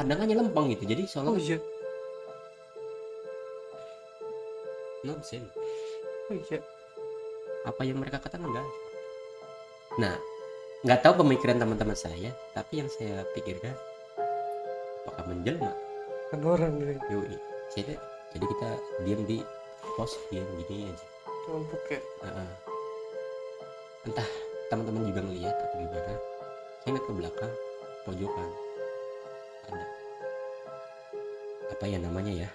pandangannya lempeng gitu, jadi Oh seolah iya. nonsen. Oh iya. Apa yang mereka katakan enggak. Nah, nggak tahu pemikiran teman-teman saya, tapi yang saya pikirkan apakah menjelma. Kan orang gitu. Yoi. Jadi kita diam di pos, diam gini aja. Numpuk ya. Heeh. Entah teman-teman juga ngelihat atau gimana. Saya lihat ke belakang, pojokan ada apa ya namanya ya,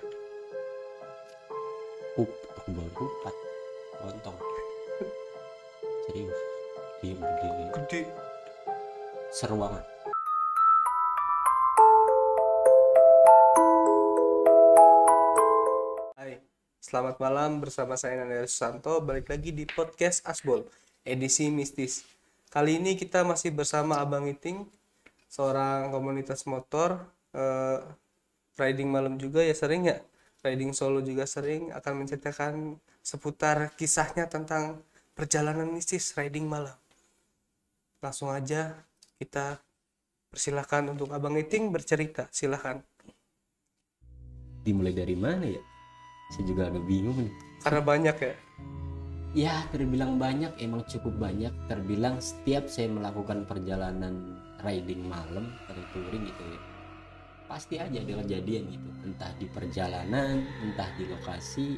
bukan kupat, lontong. Serius, diem berdiri, Gede. seru banget. Hai, selamat malam bersama saya Nanda Susanto. Balik lagi di podcast Asbol, edisi mistis. Kali ini kita masih bersama Abang Iting, seorang komunitas motor, riding malam juga ya sering ya, riding solo juga sering, akan menceritakan seputar kisahnya tentang perjalanan mistis riding malam. Langsung aja kita persilahkan untuk Abang Iting bercerita, silahkan. Dimulai dari mana ya? Saya juga agak bingung nih. Karena banyak ya. Ya, terbilang banyak, emang cukup banyak. Terbilang setiap saya melakukan perjalanan riding malam atau touring gitu ya, pasti aja ada kejadian gitu. Entah di perjalanan, entah di lokasi,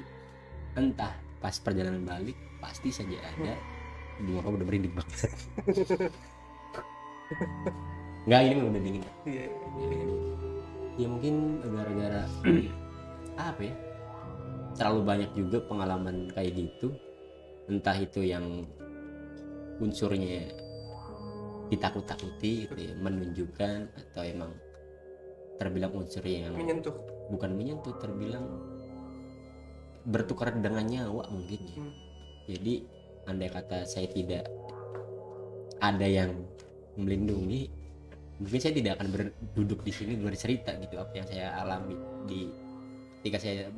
entah pas perjalanan balik, pasti saja ada. Di rumah udah merinding banget. Nggak, ini udah dingin. Iya. Ya mungkin gara-gara apa ya, terlalu banyak juga pengalaman kayak gitu. Entah itu yang unsurnya ditakut-takuti gitu ya, menunjukkan, atau emang terbilang unsurnya yang Menyentuh. bukan menyentuh, terbilang bertukar dengan nyawa mungkin ya. Jadi andai kata saya tidak ada yang melindungi, mungkin saya tidak akan berduduk di sini bercerita gitu apa yang saya alami di ketika saya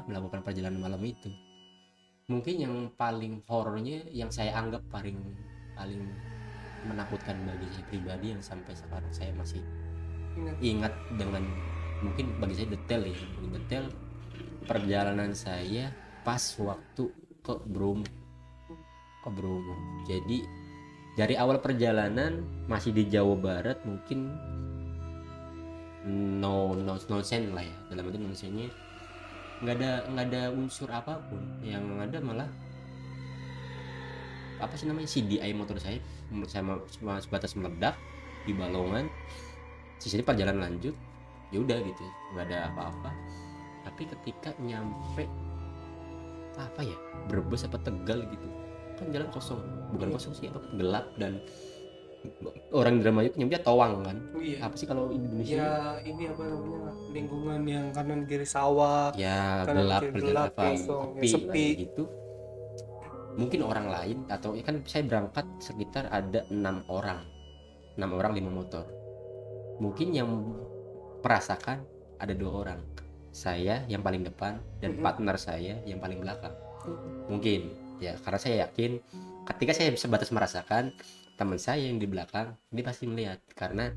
melakukan perjalanan malam itu. Mungkin yang paling horornya, yang saya anggap paling menakutkan bagi saya pribadi, yang sampai sekarang saya masih ingat dengan, mungkin bagi saya detail ya, detail perjalanan saya pas waktu ke Bromo. Jadi dari awal perjalanan masih di Jawa Barat, mungkin no sense lah ya, dalam arti nonsennya nggak ada unsur apapun. Yang ada malah apa sih namanya, CDI motor saya sebatas meledak di Balongan. Sisanya perjalanan lanjut, ya udah gitu, nggak ada apa-apa. Tapi ketika nyampe apa ya, Brebes apa Tegal gitu, kan jalan kosong, bukan kosong sih, apa gelap, dan orang Indramayu nyebutnya towang kan. Iya. Apa sih kalau di Indonesia Ya ini apa namanya, lingkungan yang kanan kiri sawah, ya, kanan gelap, kiri gelap, apa kosong, ya, sepi sepi. gitu. Mungkin orang lain, atau ya kan saya berangkat sekitar ada 6 orang 5 motor. Mungkin yang merasakan ada 2 orang, saya yang paling depan dan partner saya yang paling belakang. Mungkin ya, karena saya yakin ketika saya sebatas merasakan, teman saya yang di belakang ini pasti melihat, karena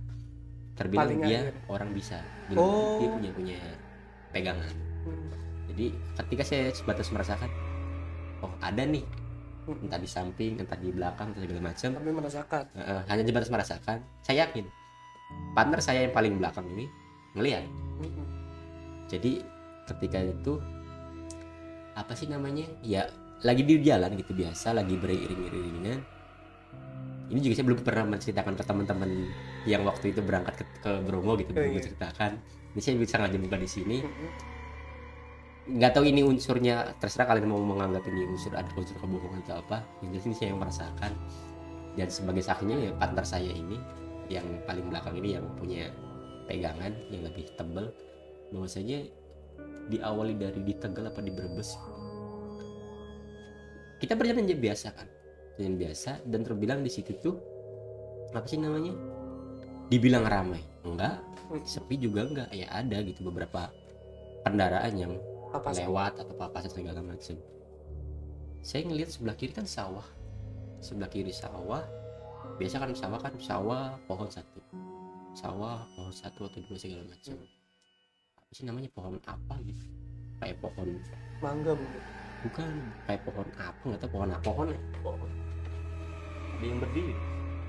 terbilang Paling dia akhir. orang bisa, Oh. dia punya pegangan. Jadi ketika saya sebatas merasakan, oh ada nih, entah di samping, entah di belakang, atau segala macam, Tapi merasakan. hanya sebatas merasakan, saya yakin partner saya yang paling belakang ini ngelihat. Jadi ketika itu apa sih namanya ya, lagi di jalan gitu biasa, lagi beriring-iringan. Ini juga saya belum pernah menceritakan ke teman-teman yang waktu itu berangkat ke Bromo gitu, belum menceritakan. Ini saya bisa ngajak buka di sini. Nggak tahu ini unsurnya, terserah kalian mau menganggap ini ada unsur kebohongan atau apa. Yang jelas ini saya yang merasakan, dan sebagai saksinya ya partner saya ini yang paling belakang ini, yang punya pegangan yang lebih tebal. Bahwasanya diawali dari di Tegal apa di Brebes, kita berjalan biasa kan, jalan biasa, dan terbilang di situ tuh apa sih namanya, dibilang ramai enggak, sepi juga enggak, ya ada gitu beberapa kendaraan yang lewat atau papasan segala macam. Saya ngelihat sebelah kiri kan sawah, biasa kan sawah pohon satu. sawah pohon satu atau dua segala macam. Apa sih namanya, pohon apa gitu, kayak pohon Mangga bukan? bukan, kayak pohon apa nggak tahu, pohon apa, pohon ada yang berdiri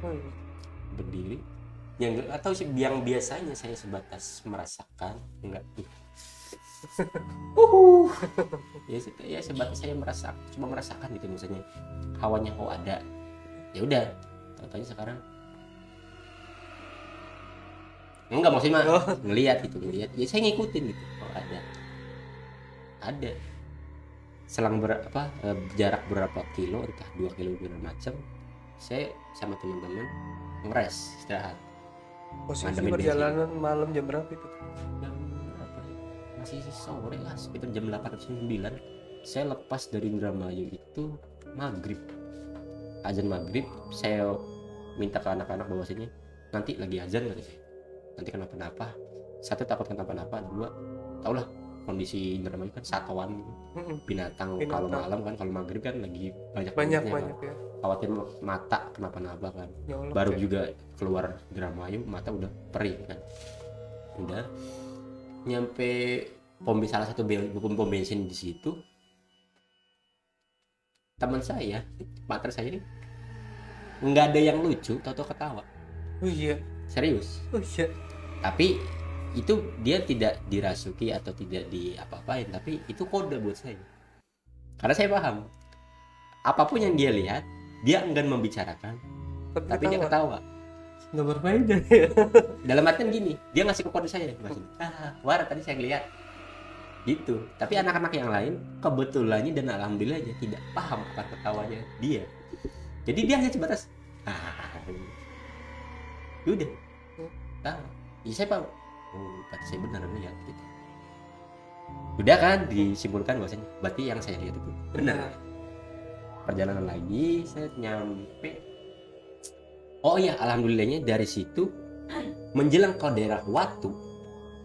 Oh, iya. berdiri yang nggak atau sih, yang biasanya saya sebatas merasakan enggak ya sebatas saya cuma merasakan gitu, misalnya hawanya ada, ya udah, tahu sekarang enggak, maksudnya ngelihat ya saya ngikutin gitu, ada selang jarak berapa kilo, entah 2 kilo berapa macam, saya sama teman-teman ngeres istirahat. Posisi Ngademin perjalanan malam jam berapa itu? Jam berapa ya? Masih sore lah, sekitar jam 8 atau 9. Saya lepas dari Indramayu itu maghrib, azan maghrib. Saya minta ke anak-anak bahwasanya nanti lagi azan, nanti kenapa-napa. Satu, takut kenapa-napa. Dua, taulah kondisi Indramayu kan satuan binatang. Kalau malam kan, kalau maghrib kan lagi banyak ya. Khawatir mata kenapa-napa kan. Nyolok, baru ya. Juga keluar Indramayu mata udah perih kan. Udah nyampe salah satu pom bensin di situ, teman saya, partner saya ini nggak ada yang lucu, tahu-tahu ketawa. Oh iya, serius. Oh iya. Tapi itu dia tidak dirasuki atau tidak diapa-apain, tapi itu kode buat saya, karena saya paham apapun yang dia lihat, dia enggan membicarakan, tapi dia ketawa. Nggak berfaedah ya. Dalam artian gini, dia ngasih ke kode saya, War tadi saya lihat gitu. Tapi anak-anak yang lain kebetulannya dan alhamdulillahnya tidak paham apa ketawanya dia. Jadi dia hanya sebatas udah tahu. Ya saya paham. Oh, berarti saya benar lihat gitu. Udah kan disimpulkan bahwasanya berarti yang saya lihat itu benar. Perjalanan lagi saya nyampe. Oh iya, alhamdulillahnya dari situ menjelang ke daerah Watu,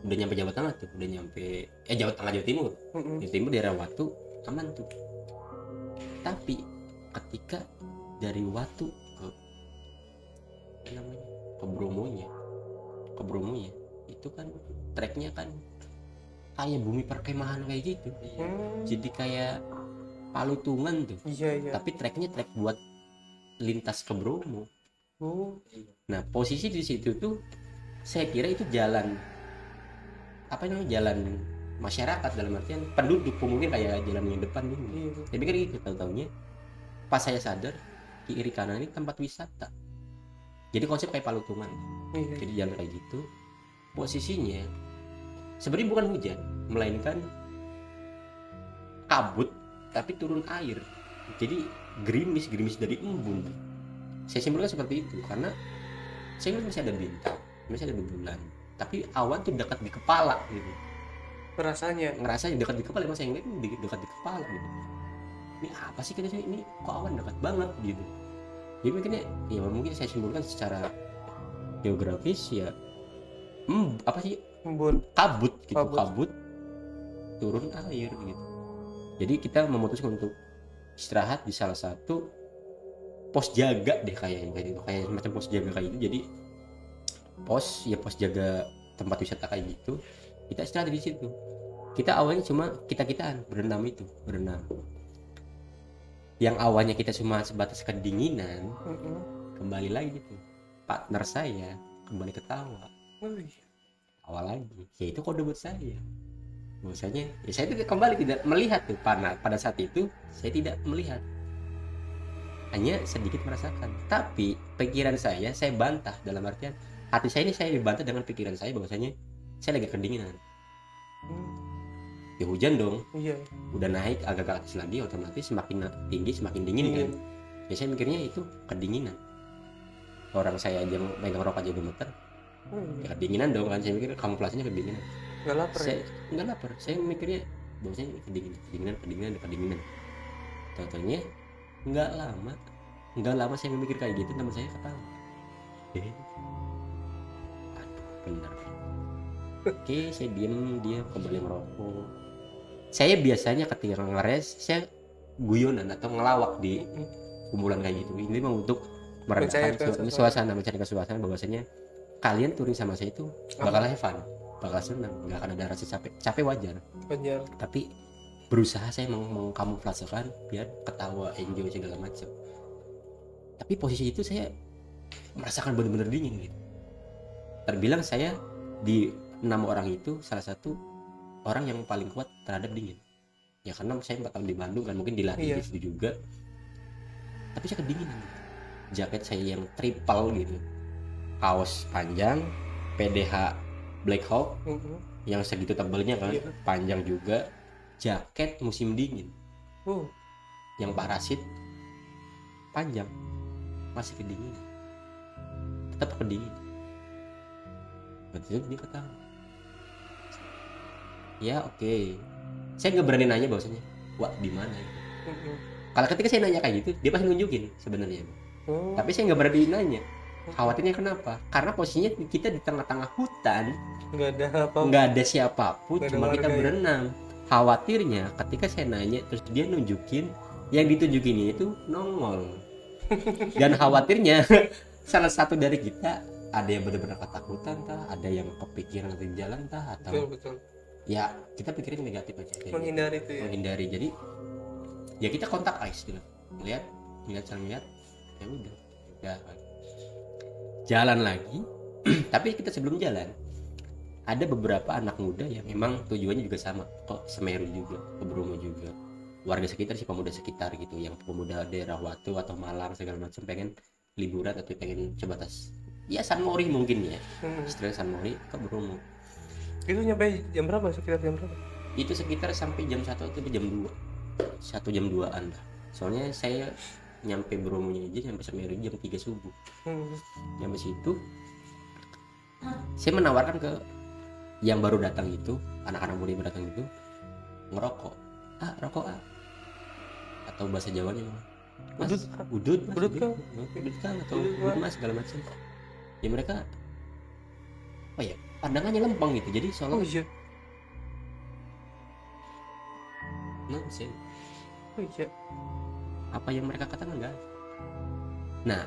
udah nyampe Jawa Tengah tuh, udah nyampe Jawa Tengah, Jawa Timur. Jawa Timur daerah Watu aman tuh. Tapi ketika dari Watu ke namanya ke Bromonya itu kan treknya kan kayak bumi perkemahan kayak gitu. Jadi kayak Palutungan tuh. Iya. Tapi treknya trek buat lintas ke Bromo. Nah, posisi di situ tuh saya kira itu jalan jalan masyarakat, dalam artian penduduk, mungkin kayak jalan yang depan gitu. Saya pikir gitu, tahu-taunya pas saya sadar kiri kanan ini tempat wisata. Jadi konsep kayak Palutungan. Jadi jalan kayak gitu. Posisinya sebenarnya bukan hujan, melainkan kabut tapi turun air. Jadi gerimis dari embun. Saya simpulkan seperti itu karena saya ingat masih ada bintang, masih ada bulan, tapi awan tuh dekat di kepala gitu. Ngerasanya dekat di kepala, saya ingat dekat di kepala gitu. Ini apa sih kira-kira, ini kok awan dekat banget gitu. Jadi mikirnya ya mungkin saya simpulkan secara geografis ya apa sih, kabut gitu, kabut turun air gitu. Jadi kita memutuskan untuk istirahat di salah satu pos jaga deh, kayak macam pos jaga kayak gitu. Jadi pos jaga tempat wisata kayak gitu. Kita istirahat di situ. Kita awalnya cuma kita-kitaan berenam. Yang awalnya kita cuma sebatas kedinginan, kembali lagi gitu. Partner saya kembali ketawa. Awal lagi, ya itu kode buat saya. Bahwasanya ya saya itu kembali tidak melihat tuh, pada saat itu saya tidak melihat, hanya sedikit merasakan. Tapi pikiran saya bantah, dalam artian hati saya ini saya dibantah dengan pikiran saya bahwasanya saya lagi kedinginan. Ya hujan dong. Udah naik agak ke atas lagi, otomatis semakin tinggi semakin dingin kan. Ya saya mikirnya itu kedinginan. Orang saya aja megang rok aja gemeter. Ya kedinginan dong kan, saya mikir kamuflasenya kedinginan. Nggak lapar. Saya mikirnya bahwasanya kedinginan. Contohnya nggak lama saya memikir kayak gitu, teman saya ketawa. Aduh, benar. Oke, saya diam kembali merokok. Saya biasanya ketika ngeres saya guyonan atau ngelawak di kumpulan kayak gitu. Ini memang untuk meredakan suasana, mencari suasana bahwasanya kalian touring sama saya itu bakal have fun, bakal senang, nggak akan ada rasa capek wajar, tapi berusaha saya mengkamuflasekan biar ketawa, enjoy segala macam. Tapi posisi itu saya merasakan benar-benar dingin gitu. Terbilang saya di 6 orang itu salah satu orang yang paling kuat terhadap dingin. Ya karena saya 4 tahun di Bandung kan, mungkin dilatih di situ juga. Tapi saya kedinginan gitu. Jaket saya yang triple gitu, kaos panjang PDH Black Hawk yang segitu tebalnya kan, panjang juga, jaket musim dingin yang parasit panjang, masih kedinginan, tetap kedinginan. Betul dia ketawa. Ya oke. Saya nggak berani nanya bahwasanya, wah di mana itu. Kalau ketika saya nanya kayak gitu, dia pasti nunjukin sebenarnya. Tapi saya nggak berani nanya. Khawatirnya kenapa? Karena posisinya kita di tengah-tengah hutan, nggak ada siapapun, cuma kita berenang. Khawatirnya ketika saya nanya terus dia nunjukin, yang ditunjukin itu nongol. Dan khawatirnya salah satu dari kita ada yang benar-benar ketakutan tah, ada yang kepikiran di jalan tah, atau betul. Ya kita pikirin negatif aja, menghindari itu ya. Menghindari. Jadi ya kita kontak eyes gitu, lihat ya udah jalan lagi. Tapi kita sebelum jalan ada beberapa anak muda yang memang tujuannya juga sama, kok Semeru juga, ke Bromo juga, warga sekitar sih, pemuda sekitar gitu, yang pemuda daerah Watu atau Malang segala macam, pengen liburan atau pengen coba ya San Mori mungkin ya, istilah San Mori ke Bromo. Itu nyampe jam berapa? Sekitar jam berapa? Itu sekitar sampai jam 1 atau jam 2, 1 jam 2an lah. Soalnya saya nyampe Bromonya aja sampai Semeru jam 3 subuh. Nyampe situ saya menawarkan ke yang baru datang itu, anak-anak muda yang baru datang itu, ngerokok. Rokok atau bahasa Jawanya Mas, udut kan atau udut Mas segala macam. Ya mereka apa ya, pandangannya lempeng gitu. Jadi soalnya nonsen. Apa yang mereka katakan enggak. Nah,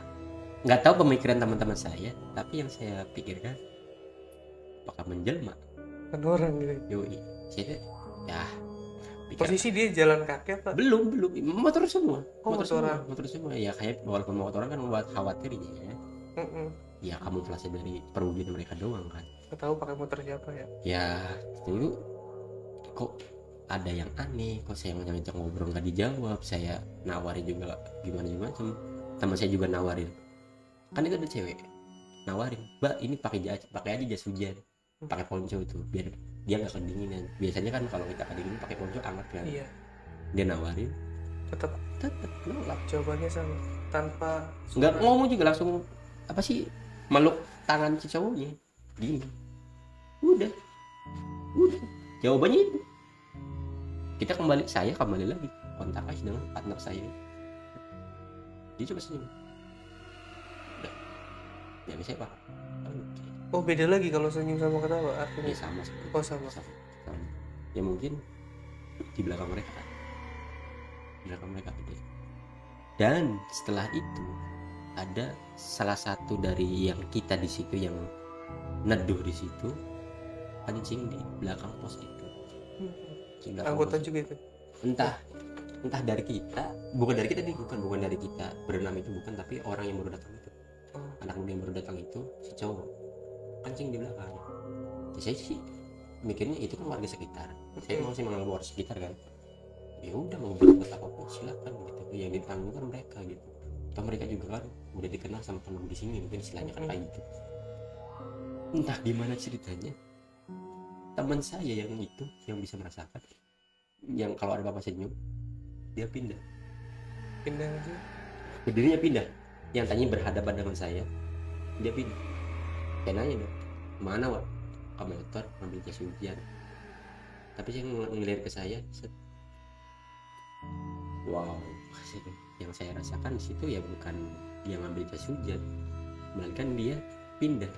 nggak tahu pemikiran teman-teman saya, tapi yang saya pikirkan apakah menjelma kan orang gitu. Yoi, saya ya posisi dia jalan kaki apa? Belum motor semua. Motor semua ya, kayak walaupun motoran kan membuat khawatirnya ya. Ya kamuflase dari perugian mereka doang kan. Nggak tahu pakai motor siapa ya. Ya itu kok ada yang aneh, kok saya ngajak ngobrol nggak dijawab. Saya nawarin juga gimana macam, teman saya juga nawarin, kan itu ada cewek nawarin, Mbak ini pakai aja jas hujan, pakai ponco itu biar dia nggak kedinginan. Biasanya kan kalau kita kedinginan pakai ponco hangat kan. Iya. Dia nawarin, tetap nolak. Jawabannya sama, tanpa nggak ngomong juga, langsung apa sih, meluk tangan si cowoknya gini. Udah jawabannya itu. Saya kembali lagi kontak aja dengan partner saya. Dia coba senyum. Udah. Ya bisa Pak. Oh beda lagi kalau senyum sama ketawa artinya. Ya sama. Oh sama. Ya mungkin di belakang mereka gede. Dan setelah itu ada salah satu dari yang kita di situ yang neduh di situ, kencing di belakang pos itu. Anggota juga itu. Entah dari kita, bukan dari kita berenam itu, bukan, tapi orang yang baru datang itu, anak muda yang baru datang itu, si cowok kencing di belakang. Ya, saya sih mikirnya itu kan warga sekitar, saya masih menganggap warga sekitar kan. Ya udah, mau berbuat apapun silakan gitu, yang ditanggung kan mereka gitu. Atau mereka juga kan udah dikenal sama teman di sini, mungkin istilahnya kan kayak gitu. Entah gimana ceritanya, teman saya yang itu yang bisa merasakan, yang kalau ada bapak senyum dia pindah aja, berdirinya pindah. Yang tanya berhadapan dengan saya, dia pindah. Saya nanya dong, mana Wak? Ke motor ngambil jas hujan. Tapi saya ngelihat ke saya, wow, yang saya rasakan di situ ya bukan dia ngambil jas hujan, melainkan dia pindah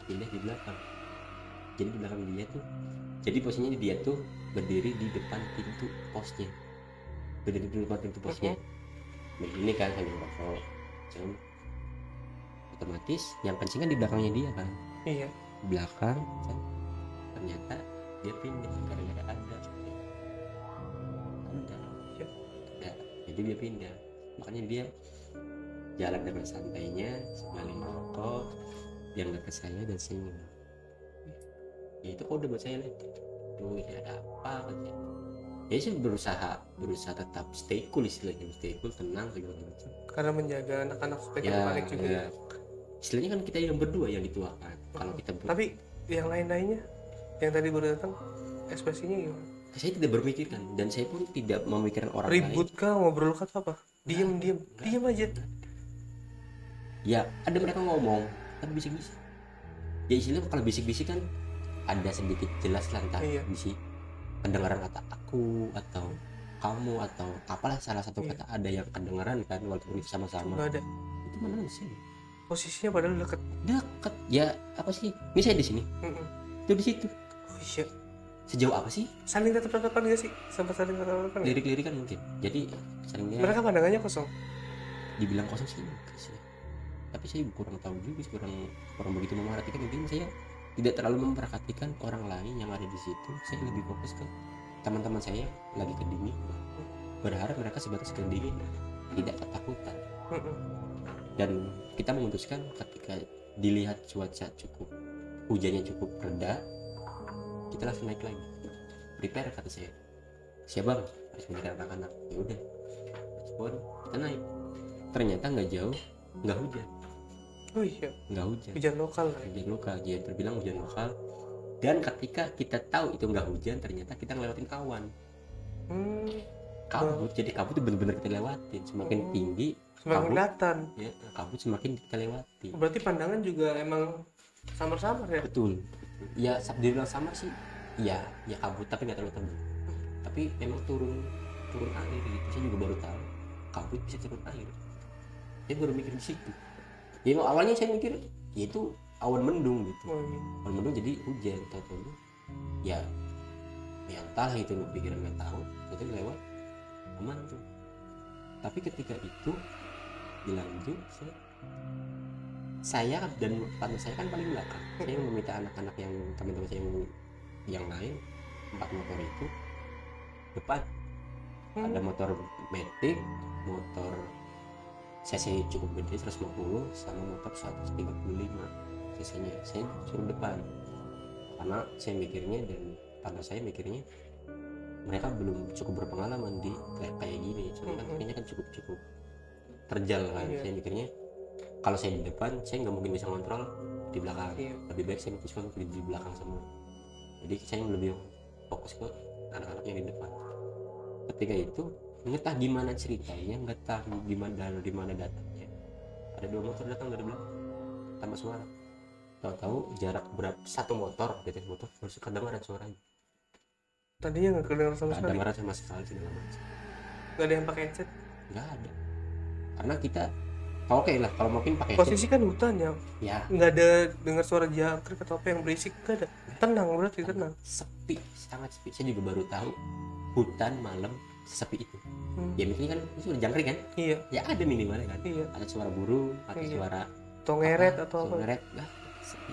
di belakang. Jadi di belakang dia tuh, jadi posisinya dia tuh berdiri di depan pintu posnya, begini kan sambil rokok. otomatis yang kencing kan di belakangnya dia kan, Iya. belakang kan. Ternyata dia pindah gara-gara ada Ya. jadi dia pindah, makanya dia jalan dengan santainya sambil merokok, dia ngeliat ke saya dan senyum. Ya itu kode buat saya lihat tuh, ini ada apa katanya. Ya sih berusaha tetap stay cool, istilahnya stay cool, tenang segala macam, Karena menjaga anak-anak supaya ya, tidak panik juga. ya. Istilahnya kan kita yang berdua yang dituakan. Kalau kita Tapi yang lain-lainnya yang tadi baru datang ekspresinya gimana? saya tidak berpikirkan dan saya pun tidak memikirkan orang Ribut lain. kah, ngobrol kah, atau apa? Diem aja. Ya ada mereka ngomong tapi bisik-bisik. Ya istilahnya kalau bisik-bisik kan ada sedikit jelas lah, entah Iya. bisik kedengaran kata aku atau kamu atau apalah, salah satu Iya. kata ada yang kedengaran kan, walaupun itu sama-sama. Nggak ada. Itu mana sih Posisinya padahal deket. dekat ya, apa sih ini saya di sini itu di situ, Oh iya. sejauh apa sih Saling tatap-tatapan gak sih? Sampai saling tatap-tatapan nggak? lirik-lirikan mungkin, jadi seringnya Mereka pandangannya kosong. dibilang kosong sih enggak sih, tapi saya kurang tahu juga sih, kurang begitu memperhatikan. Intinya saya tidak terlalu memperhatikan orang lain yang ada di situ, saya lebih fokus ke teman-teman saya lagi kedingin, berharap mereka sebatas kedingin, tidak ketakutan. Dan kita memutuskan ketika dilihat cuaca cukup, hujannya cukup reda, kita langsung naik lagi, prepare kata saya, siap bang, harus mengejar anak-anak. Ya udah, respon, kita naik. Ternyata nggak jauh, nggak hujan, Oh iya. nggak hujan, Hujan lokal lah. hujan lokal, dia terbilang hujan lokal. Dan ketika kita tahu itu nggak hujan, ternyata kita ngelewatin kawan, kabut. Jadi kabut itu benar-benar kita lewatin, semakin tinggi Semakin kabut, kelihatan. ya kabut semakin kita lewati. Berarti pandangan juga emang samar-samar ya? Betul. Ya dibilang sama sih, ya kabut tapi nggak terlalu tebal, tapi memang turun air gitu. Saya juga baru tahu kabut bisa turun air, saya baru mikir di situ. Ya awalnya saya mikir ya itu awan mendung gitu, Oh iya. awan mendung jadi hujan, tahu ya entah itu pikiran nggak tahu, itu lewat aman tuh. Tapi ketika itu dilanjut, saya dan partner saya kan paling belakang. Saya meminta anak-anak yang teman-teman saya yang lain 4 motor itu depan. Ada motor Matic, motor cc cukup gede 150 sama motor 135 cc-nya. Saya suruh depan karena saya mikirnya dan partner saya mikirnya mereka belum cukup berpengalaman di kayak gini. Soalnya kan kayaknya kan cukup terjal kan. Iya. Saya mikirnya kalau saya di depan saya nggak mungkin bisa ngontrol di belakang. Iya. Lebih baik saya memutuskan untuk di belakang semua. Jadi saya lebih fokus ke anak-anak yang di depan. Ketika itu entah gimana ceritanya, nggak tahu di mana datangnya, ada 2 motor datang dari belakang tanpa suara. Tahu-tahu jarak berapa, 1 motor gitu, motor baru kedengaran suaranya. Tadinya nggak kedengar sama Nggak ada sekali. marah sama sekali segala macam. Nggak ada yang pakai headset. Nggak ada, karena kita oke lah kalau mungkin pakai Posisi kan hutan ya. ya Nggak ada dengar suara jangkrik atau apa yang berisik. Nggak ada. Tenang, berarti tenang. sepi, sangat sepi. Saya juga baru tahu hutan malam sesepi itu. Ya mikirnya kan itu suara jangkrik kan, Iya. ya ada minimalnya kan, Iya. ada suara burung atau Iya. suara Tongeret atau suara apa? ngeret. Lah sepi,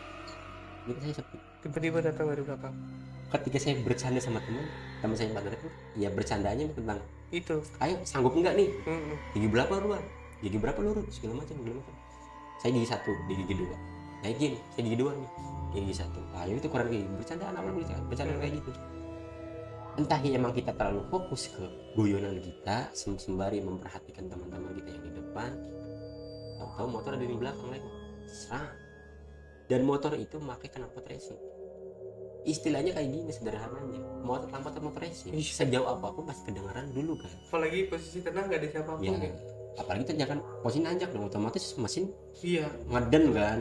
ini saya sepi. Tiba-tiba datang dari belakang. Ketika saya bercanda sama teman saya yang partner itu, ya bercandanya tentang Itu. ayo sanggup enggak nih, Mm-mm. gigi berapa luar, gigi berapa lurut, segala macam. Saya gigi 1, di gigi 2 naikin, saya gigi 2 nih, gigi 1. Ayo itu kurang gigi, bercandaan apa bercanda kayak gitu. Entah ya emang kita terlalu fokus ke guyonan kita sembari memperhatikan teman-teman kita yang di depan, tahu motor ada di belakang lagi, serang. Dan motor itu pakai knalpot racing. Istilahnya kayak gini sederhananya, motor tanpa motor racing sejauh apapun pasti kedengaran dulu kan. Apalagi posisi tenang, nggak ada siapapun Ya, ya. apalagi tanjakan posisi nanjak dong, otomatis mesin Iya. ngeden kan,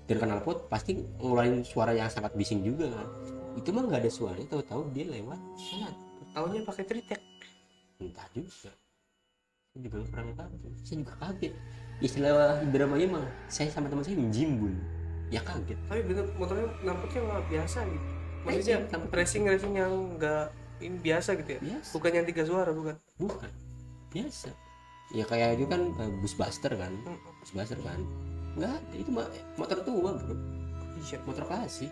dan knalpot pasti ngeluarin suara yang sangat bising juga kan. Itu mah nggak ada suaranya, tahu-tahu dia lewat sangat. Taunya pakai tritek. Entah juga, saya juga kurang tahu, saya juga kaget. Istilah dramanya mah saya sama teman saya menjimbun, ya kaget. Tapi bener motornya nampaknya nggak biasa gitu. Maksudnya racing yang nggak ini biasa gitu ya. Biasa. Bukan yang 3 suara, bukan. Bukan biasa ya, kayak itu kan bus buster kan, bus buster kan nggak ada, itu motor tua bro, Iya. motor klasik.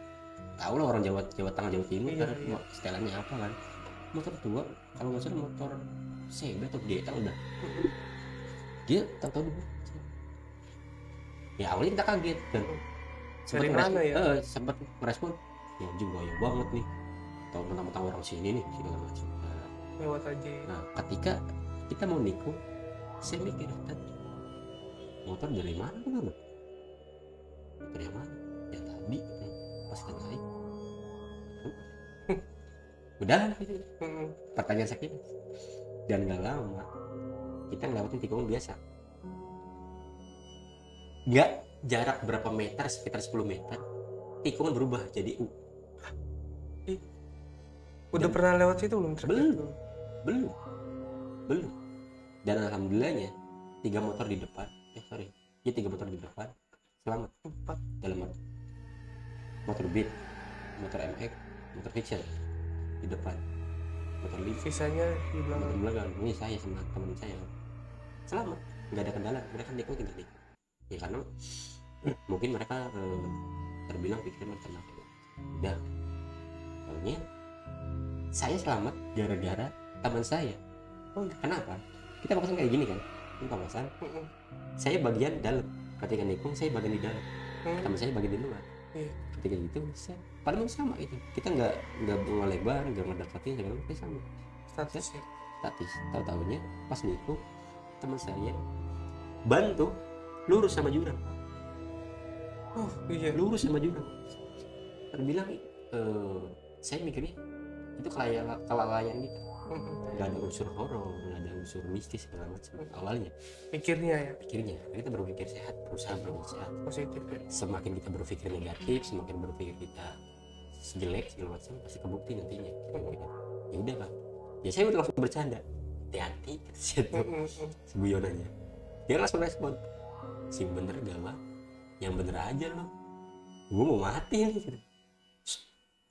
Tahu lah orang Jawa Jawa Tengah Jawa Timur Iya, kan iya. setelannya apa kan, motor tua. Kalau nggak salah motor CB atau Jeta udah, dia tahu-tahu dulu. Ya awalnya kita kaget dan Dari mana ya? sempat merespon, ya anjing bahaya banget nih, tahu mentang-mentang orang sini nih segala macam. Lewat aja. Nah ketika kita mau nikung, saya mikir tadi motor dari mana dulu, motor yang mana yang tadi katanya, pas kita naik udah gitu. Pertanyaan sakit dan nggak lama kita ngelewatin tikungan biasa, nggak jarak berapa meter, sekitar 10 meter tikungan berubah jadi U. Udah pernah lewat situ belum? belum belum dan alhamdulillahnya 3 motor di depan, 3 motor di depan selamat. 4. Dalam arti motor Beat, motor MX, motor Fiction di depan, motor Lift Sisanya di belakang. di belakang. Ini saya sama teman saya selamat, nggak ada kendala. Mereka nikung tinggal nikung ya karena mungkin mereka terbilang pikirnya tenang ya. Udah soalnya saya selamat gara-gara teman saya. Kenapa? Kita papasan kayak gini kan, ini papasan saya bagian dalam, ketika nikung saya bagian di dalam, teman saya bagian di luar. Iya. Ketika gitu saya padahal sama itu, kita nggak ngelebar, nggak ngedekatin segala macam, sama Statusnya. statis. Tahu-tahunya pas nikung teman saya bantu lurus sama jurang, Oh iya. lurus sama jurang. Terbilang saya mikirnya itu kelalaian kita, nggak ada unsur horor, nggak ada unsur mistis segala macam awalnya Mikirnya ya pikirnya. Kita berpikir sehat, berusaha berpikir sehat. positif ya. Semakin kita berpikir negatif, semakin berpikir kita jelek segala macam, pasti kebukti nantinya. Ya udah Pak, ya saya udah langsung bercanda, hati-hati situ seguyonannya. Dia langsung respon, sih bener gak Pak, yang bener aja lo, gue mau mati nih gitu.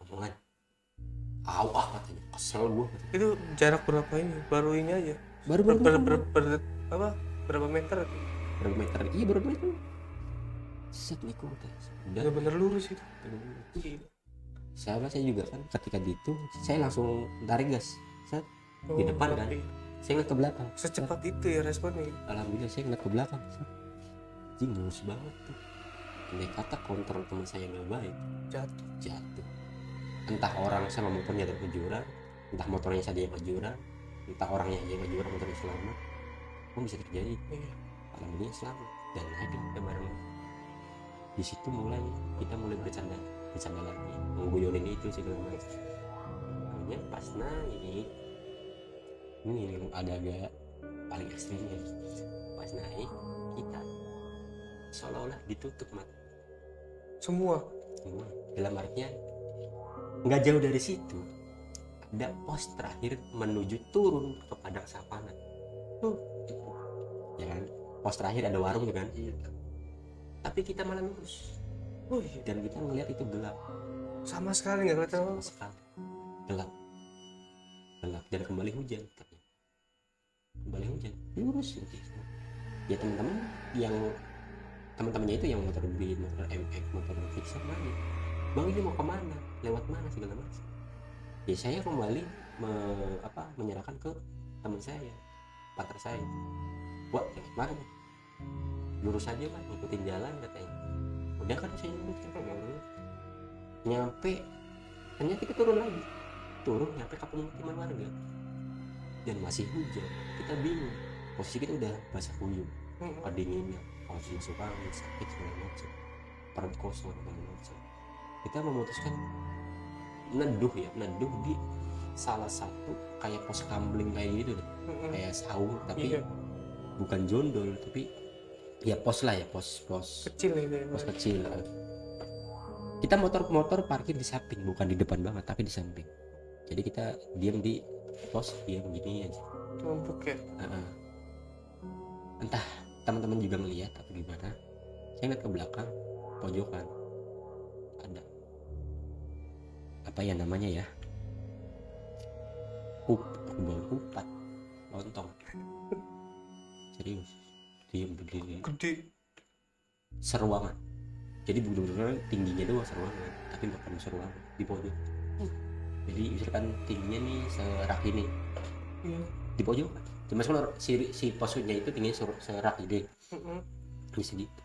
Omongan awah katanya, kesel gue katanya. Itu jarak berapa ini? Baru ini aja. Baru Apa? Berapa meter? berapa meter, iya baru meter set nikung udah Bener-bener lurus itu. Gila. saya juga kan ketika itu saya langsung tarik gas set di depan kan, tapi saya ngeliat ke belakang. secepat itu ya responnya. Alhamdulillah saya ngeliat ke belakang, jing mulus banget tuh. Andai kata kontrol teman saya nggak baik, jatuh. Entah orang sama motornya jatuh ke jurang, entah motornya saja yang ke jurang, entah orangnya aja yang ke jurang, motornya selamat. Kok bisa terjadi? Iya. Alhamdulillah selamat dan naik kita bareng. Di situ kita mulai bercanda lagi, mengguyonin itu segala macam. Hanya pas naik ini yang agak paling ekstrimnya, pas naik kita seolah-olah ditutup mata Semua. dalam artian nggak jauh dari situ ada pos terakhir menuju turun ke padang savana. Ya kan, pos terakhir ada warung tuh kan, tapi kita malah lurus. Oh iya. Dan kita ngeliat itu gelap Sama sekali nggak kelihatan sama apa. sekali, gelap dan kembali hujan katanya. Kembali hujan lurus gitu. Ya teman-temannya itu yang motor Beat, motor MX, motor Fiction nanya, bang ini mau kemana, lewat mana segala macam. Ya saya kembali menyerahkan ke teman saya, partner saya. Wah lewat mana? Lurus aja kan, ikutin jalan katanya. Udah kan saya lurus, nyampe ternyata kita turun nyampe ke pemukiman warga dan masih hujan. Kita bingung, posisi kita udah basah kuyup, kedinginan, harus masuk angin, sakit segala macam, perut kosong segala macam. Kita memutuskan neduh di salah satu kayak pos kambling kayak gitu deh, kayak saung tapi bukan jondol, tapi ya pos lah ya, pos Kecil itu ya. pos kecil. Kita motor parkir di samping, bukan di depan banget tapi di samping. Jadi kita diam di pos, diam gini aja. Tumpuk ya. Entah teman-teman juga melihat atau gimana, saya ngeliat ke belakang pojokan ada apa ya namanya ya, bau kupat lontong. Serius, diam berdiri Gede. seruangan. Jadi bener-bener tingginya doang seruangan, tapi bukan seruangan di pojok. Jadi misalkan tingginya nih serak ini, di pojok. Cuma kalau si posunya itu tingginya serak ini, bisa gitu.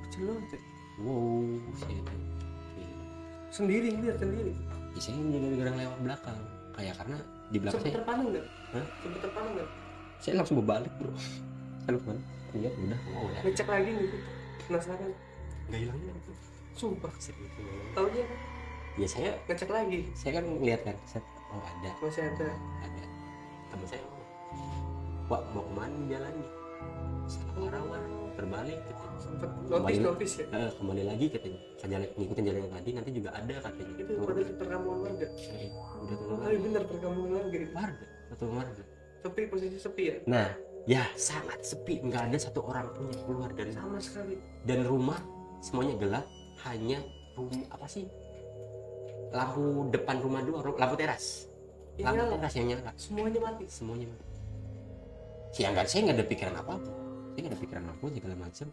Kecil banget. Wow, Sendiri ngeliat sendiri. Ya, saya gara-gara lewat belakang, kayak karena di belakang Sempet saya. terpandang nggak? Hah? Sempet terpandang nggak? Saya langsung berbalik bro. Saya langsung lihat udah, wow ya. Ngecek lagi gitu. Penasaran. Nggak hilang ya. Sumpah. Serius. Taunya Ya saya ngecek lagi. kan ngeliat kan, oh ada. Masih ada. Temen saya, wah mau kemana jalannya? Salah arah, terbalik katanya. Sempet Kembali- notis ya. Kembali lagi katanya, ngikutin jalan yang tadi, nanti juga ada katanya. Itu pada perkampungan warga. Udah turun Ah, bener perkampungan warga itu. warga. Tapi posisi sepi ya. Nah, ya sangat sepi, nggak ada satu orang pun yang keluar dari Sama sekali. dan rumah semuanya gelap, hanya lampu depan rumah doang, lampu teras. Yang Lampu nyala. teras yang nyala, Semuanya mati. semuanya. Saya nggak ada pikiran apa-apa. Saya nggak ada pikiran apa segala macam.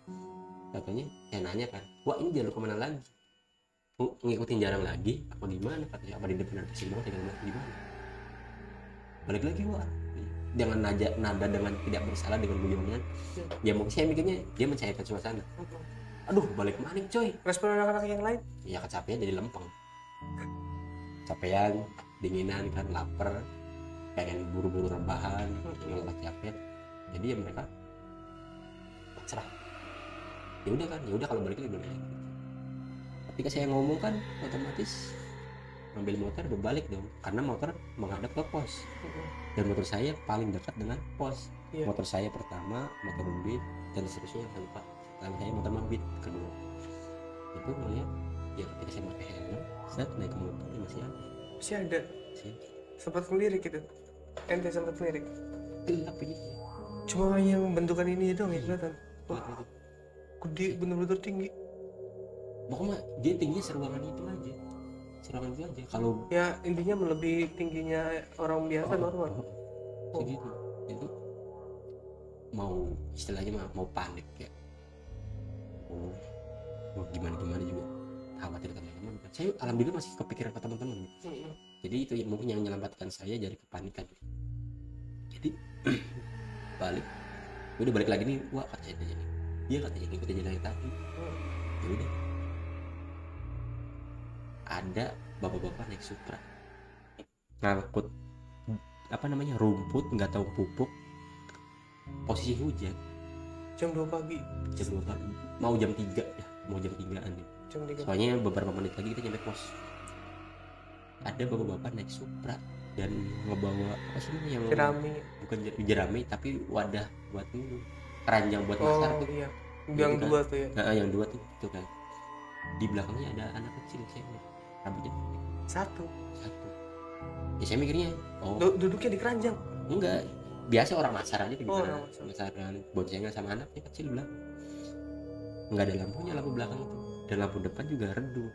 Katanya, saya nanya kan, wah ini jalur kemana lagi? Ngikutin jalan lagi? Apa gimana? Katanya, apa di depan ada simbol segala macam gimana? Balik lagi wah, dengan nada dengan tidak bersalah, dengan guyongan. Ya mungkin saya mikirnya dia mencairkan suasana. Aduh, balik maning coy. Respon anak-anak yang lain? Ya kecapean jadi lempeng. Capean, dinginan kan, lapar, pengen buru-buru rebahan, ngelak capek. Jadi ya mereka pasrah. Ya udah kalau balik lagi. Ketika saya ngomong kan otomatis ngambil motor berbalik dong, karena motor menghadap ke pos. Dan motor saya paling dekat dengan pos. Iya. Motor saya pertama motor Beat dan seterusnya sampai saya motor Beat kedua. Itu ngeliat ya ketika saya pakai helm, set naik ke motor masih ada. Masih ada. Sih. Sempat ngelirik gitu. Ente sempat ngelirik. Gelap ini. Cuma yang bentukan ini doang ya kelihatan. Wah, gede, bener-bener tinggi. Pokoknya dia tingginya seruangan itu aja. Kalau Ya intinya melebihi tingginya orang biasa normal. segitu itu mau istilahnya mau panik ya. Mau gimana juga khawatir teman-teman. Saya alhamdulillah masih kepikiran ke teman-teman. Jadi itu yang mungkin yang menyelamatkan saya dari kepanikan. Jadi udah balik lagi nih, wah katanya jadi dia katanya ngikutin jalan yang tadi. Ya udah, ada bapak-bapak naik Supra ngangkut rumput, nggak tahu pupuk, posisi hujan, Jam 2 pagi. mau jam 3 ya, mau jam 3-an nih. Jam 3. Soalnya beberapa menit lagi kita nyampe pos. Ada bapak-bapak naik Supra dan ngebawa apa sih namanya yang Jerami. bukan jerami tapi wadah buat minum, keranjang buat masak tuh. Iya. Gitu Yang kan. dua tuh ya. Nah, yang dua tuh kan. Di belakangnya ada anak kecil cewek, rambutnya pendek, Satu. ya saya mikirnya Duduknya di keranjang. enggak, biasa orang masar aja gitu. Orang masar. Masaran boncengan sama anaknya kecil bilang nggak ada lampunya, lampu belakang itu, dan lampu depan juga redup.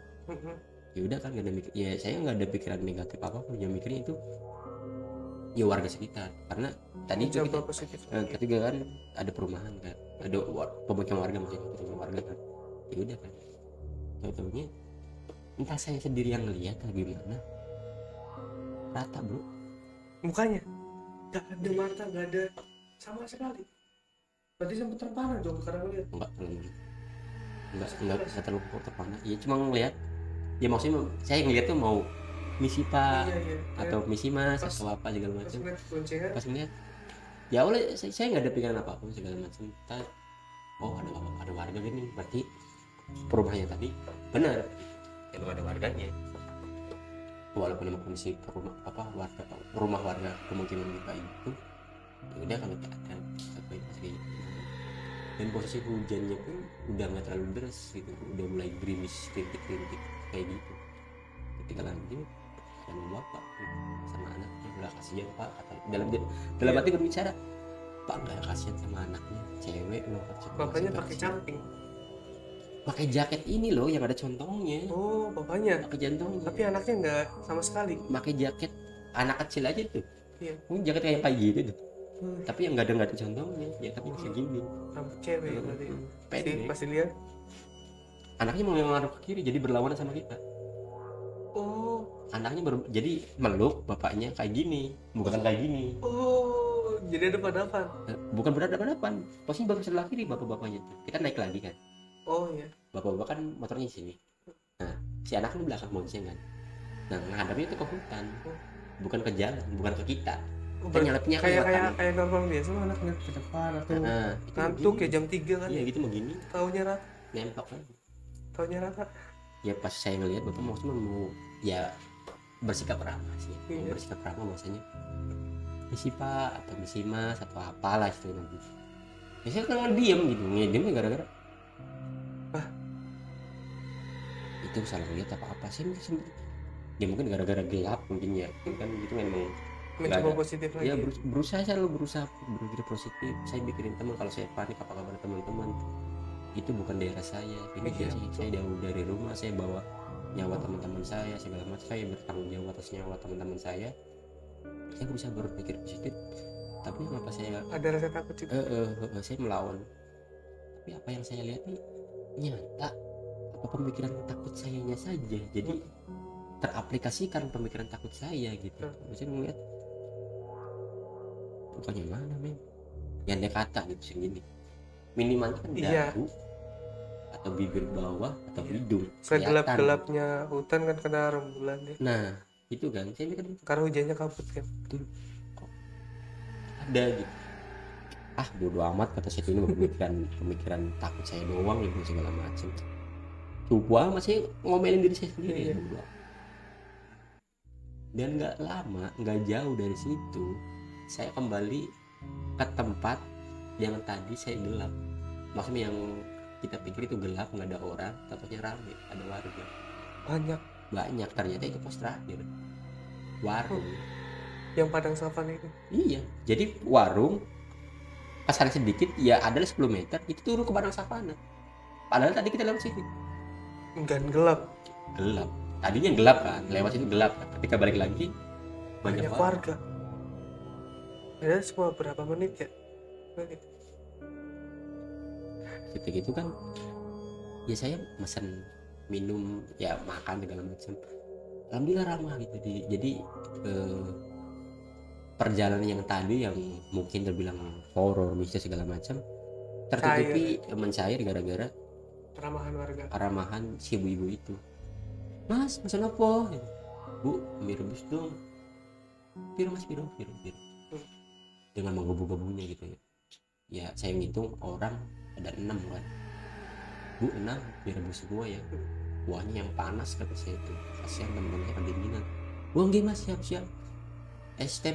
Ya udah kan, gak ada mikir, ya saya nggak ada pikiran negatif apapun, yang mikirnya itu ya warga sekitar, karena tadi itu kita positif. ketiga kan ada perumahan kan, ada pemukiman warga, maksudnya pemukiman warga kan. Ya udah kan, tahu-taunya entah saya sendiri yang lihat atau gimana, rata bro Mukanya nggak ada mata, nggak ada sama sekali. Berarti sempat terpana dong karena melihat. enggak terlalu terpana. Ya cuma ngeliat, ya maksudnya saya ngeliat tuh mau misi pak Iya. atau misi mas Pas- atau apa segala Pas macam. ngeliat boncengan. Pas ngeliat ya oleh saya nggak ada pikiran apapun segala macam. Oh ada warga gini, berarti perumahannya tadi benar, emang ada warganya. Walaupun emang kondisi rumah warga pemukiman kita itu ya udah kalau tidak ada sampai masih dan posisi hujannya pun udah nggak terlalu deras gitu, udah mulai gerimis rintik kayak gitu. Ketika lanjut sama bapak sama anaknya, udah kasihan pak, kata dalam hati berbicara, pak nggak kasihan sama anaknya cewek loh. Bapaknya pakai camping. pakai jaket ini loh yang ada contongnya. Oh, bapaknya. Pakai jantungnya. Tapi anaknya nggak sama sekali. Pakai jaket anak kecil aja tuh. Iya. Mungkin jaket kayak pagi gitu tuh. tapi yang nggak ada contohnya ya, tapi bisa gini. Rambut cewek berarti. Pendek. Pasti lihat. Anaknya mau ngarep ke kiri jadi berlawanan sama kita. Anaknya jadi meluk bapaknya kayak gini, bukan kayak gini. Jadi ada hadapan. Bukan berhadapan, posisinya baru sebelah kiri bapak-bapaknya tuh. Kita naik lagi kan. Iya. Bapak-bapak kan motornya di sini. Nah, si anak kan di belakang bonceng kan. Nah, ngadapnya itu ke hutan. Bukan ke jalan, bukan ke kita. Kita nyelapnya kayak normal biasa anak lihat ke depan atau ngantuk ya jam 3 kan. Iya, gitu mau gini. Taunya rata. Nempel kan. Taunya rata. Ya pas saya ngelihat bapak maksudnya mau ya bersikap ramah sih. Mau bersikap ramah maksudnya. Misi Pak atau misi Mas atau apalah itu nanti. Biasanya kan diam gitu, ngedemnya gara-gara itu salah lihat apa sih mungkin dia mungkin gara-gara gelap mungkin ya kan gitu memang mencoba positif lagi ya berusaha berpikir positif. Saya bikirin teman kalau saya panik apa kabar teman-teman itu bukan daerah saya ini saya jauh dari rumah, saya bawa nyawa teman-teman saya segala macam, saya bertanggung jawab atas nyawa teman-teman saya berusaha berpikir positif tapi kenapa saya ada rasa takut juga saya melawan tapi apa yang saya lihat nih nyata apa pemikiran takut sayanya saja jadi teraplikasikan pemikiran takut saya gitu. Saya ngeliat bukannya mana men yang dia kata gitu segini minimal kan dagu atau bibir bawah atau hidung segelap-gelapnya hutan kan kena rembulan deh. Nah itu kan saya mikir karena hujannya kabut kan betul kok ada gitu bodo amat kata saya ini pemikiran takut saya doang gitu segala macam coba masih ngomelin diri saya sendiri dan nggak lama nggak jauh dari situ saya kembali ke tempat yang tadi saya gelap, maksudnya yang kita pikir itu gelap nggak ada orang takutnya rame ada warga banyak ternyata itu pos terakhir warung yang padang savana itu. Iya jadi warung pasar sedikit ya adalah 10 meter itu turun ke padang savana padahal tadi kita lewat sini enggak gelap tadinya gelap kan lewat situ gelap kan. Ketika balik lagi banyak warga ada semua berapa menit ya ketika itu kan ya saya pesan minum ya makan segala macam alhamdulillah ramah gitu jadi perjalanan yang tadi yang mungkin terbilang horor mistis segala macam tertutupi mencair gara-gara keramahan si ibu-ibu itu. Mas pesan apa? Bu mie rebus dong. Piro mas piro dengan menggebu-gebunya gitu ya. Ya saya ngitung orang ada 6 kan. Bu 6 mie rebus semua ya. Kuahnya yang panas kata saya itu. Kasihan teman-temannya kedinginan. Bu nggih mas siap. Teh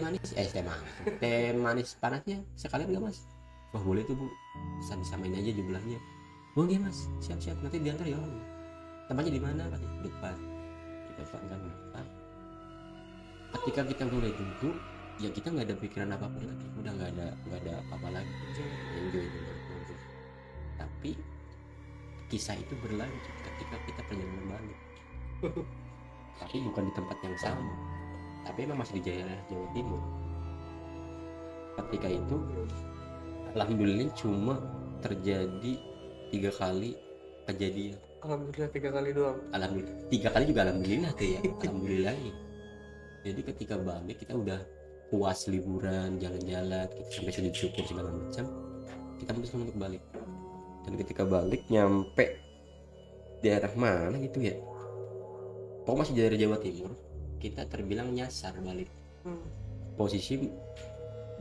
manis panasnya sekalian enggak mas? Wah boleh tuh bu, bisa disamain aja jumlahnya. Bu nggih mas, siap nanti diantar ya. Tempatnya di mana pak? Depan. Kita kan depan. Ketika kita mulai duduk, ya kita nggak ada pikiran apapun lagi, udah nggak ada apa-apa lagi, enjoy. Tapi kisah itu berlanjut ketika kita perjalanan balik. Tapi bukan di tempat yang sama. Tapi memang masih di Jawa Timur. Ketika itu alhamdulillah cuma terjadi 3 kali kejadian. Alhamdulillah 3 kali doang. Alhamdulillah 3 kali juga alhamdulillah tuh ya. Alhamdulillah nih. Jadi ketika balik kita udah puas liburan, jalan-jalan, kita sampai sujud syukur segala macam. Kita memutuskan untuk balik. Dan ketika balik nyampe daerah mana gitu ya. Pokoknya masih daerah Jawa Timur. Kita terbilang nyasar balik. Posisi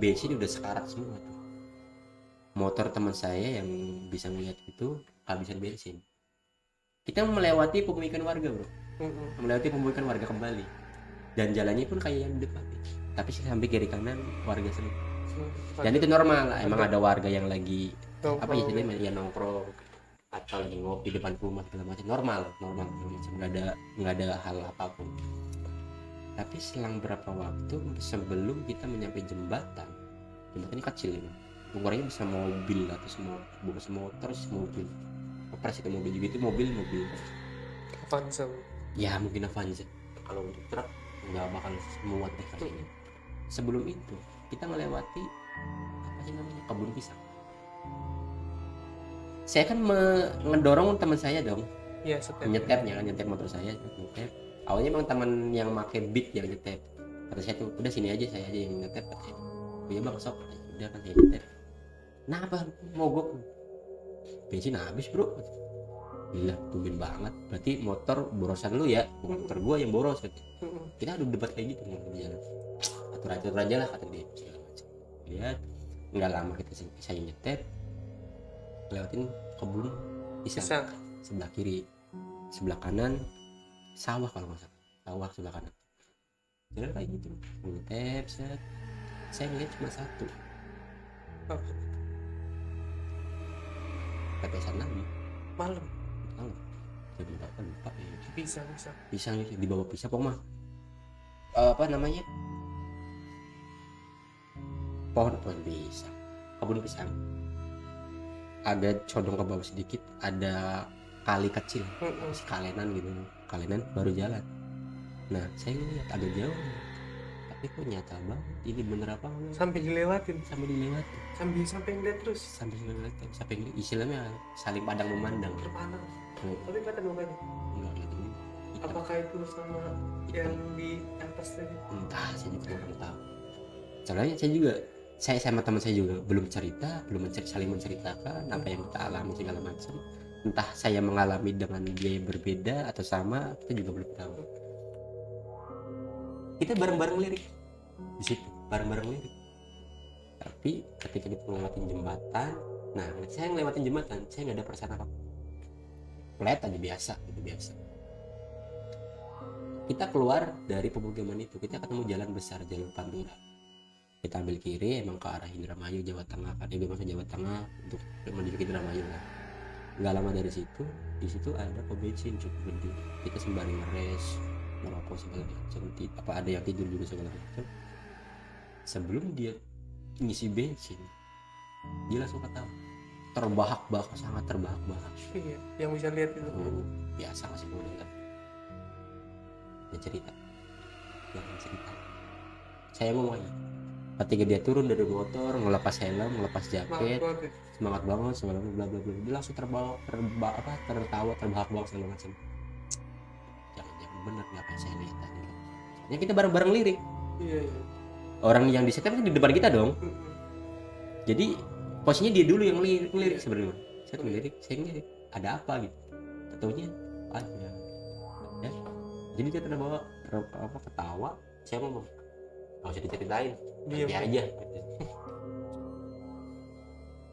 bensin udah sekarat semua tuh. Motor teman saya yang bisa melihat itu kehabisan bensin. Kita melewati pemukiman warga bro, melewati pemukiman warga kembali. Dan jalannya pun kayak yang di depan. Tapi sampai kiri kanan warga semua. Dan itu normal lah. Emang ada warga yang lagi apa ya istilahnya ya nongkrong atau lagi ngopi di depan rumah segala macam normal nggak ada hal apapun. Tapi selang berapa waktu sebelum kita menyampai jembatan ini kecil ini ukurannya bisa mobil atau semua terus mobil operasi itu mobil juga itu mobil Avanza ya mungkin Avanza kalau untuk truk nggak bakal muat deh kayaknya. Sebelum itu kita melewati apa sih namanya, kebun pisang. Saya kan ngedorong teman saya dong, Iya, setel. nyetepnya kan, nyetep motor saya, nyetep. Awalnya emang teman yang make beat yang nyetep. Kata saya tuh, udah sini aja, saya aja yang nyetep. Kata saya, oh iya bang, sok. Udah kan saya nyetep. Nah apa, mogok, bensin habis bro. Gila, tumben banget. Berarti motor borosan lu ya, motor gua yang boros. Kita adu debat kayak gitu di jalan. Atur aja lah kata dia. Segala macam. Lihat, nggak lama saya nyetep, lewatin kebun pisang. Sebelah kiri, sebelah kanan sawah kalau nggak salah. Sawah sebelah kanan. Jalan kayak gitu. Nyetep, set. Saya ngeliat cuma satu. Pepesan lagi. Malam. Jadi berapa lupa ya. Pisang di bawah pisang pokoknya apa namanya, pohon pisang, kebun pisang, agak condong ke bawah sedikit, ada kali kecil, kalenan gitu, kalenan baru jalan. Nah saya ngeliat agak jauh, tapi kok nyata banget ini bener apa enggak, Sampai dilewatin, sampai ngeliat terus, sampai ngeliat, istilahnya saling pandang memandang. terpana. Tapi kata mukanya Enggak lihat ini. apakah itu sama yang di atas tadi? Entah, saya juga kurang tahu. Soalnya saya juga, saya sama teman saya juga belum saling menceritakan apa yang kita alami segala macam. Entah saya mengalami dengan dia yang berbeda atau sama, kita juga belum tahu. Kita bareng-bareng lirik di situ, bareng-bareng lirik. Tapi ketika kita ngelewatin jembatan, nah saya ngelewatin jembatan, saya nggak ada perasaan apa. Flat aja biasa, gitu biasa. Kita keluar dari pemukiman itu, kita ketemu jalan besar, jalan Pantura. Kita ambil kiri, emang ke arah Indramayu, Jawa Tengah kan, masuk Jawa Tengah untuk menuju ke Indramayu lah. Nggak lama dari situ, di situ ada pom bensin cukup gede. Kita sembari ngeres, merokok segala macam, apa ada yang tidur juga segala macam. Sebelum dia ngisi bensin, dia langsung ketawa, terbahak-bahak, sangat terbahak-bahak. Iya, yang bisa lihat itu. Biasa masih mau dengar. Dia cerita. Saya ngomong aja. Ketika dia turun dari motor, ngelepas helm, ngelepas jaket, semangat banget, bla bla bla. Dia langsung tertawa, terbahak-bahak segala macam. Jangan bener nggak apa saya lihat tadi. Ya kita bareng-bareng lirik. Iya. Orang yang disetem kan di depan kita dong. Jadi posisinya dia dulu yang lirik sebenarnya. Saya ngelirik, ada apa gitu. Taunya aja. Ya. Jadi dia terbawa ketawa. Saya ngomong, nggak usah diceritain, dia aja.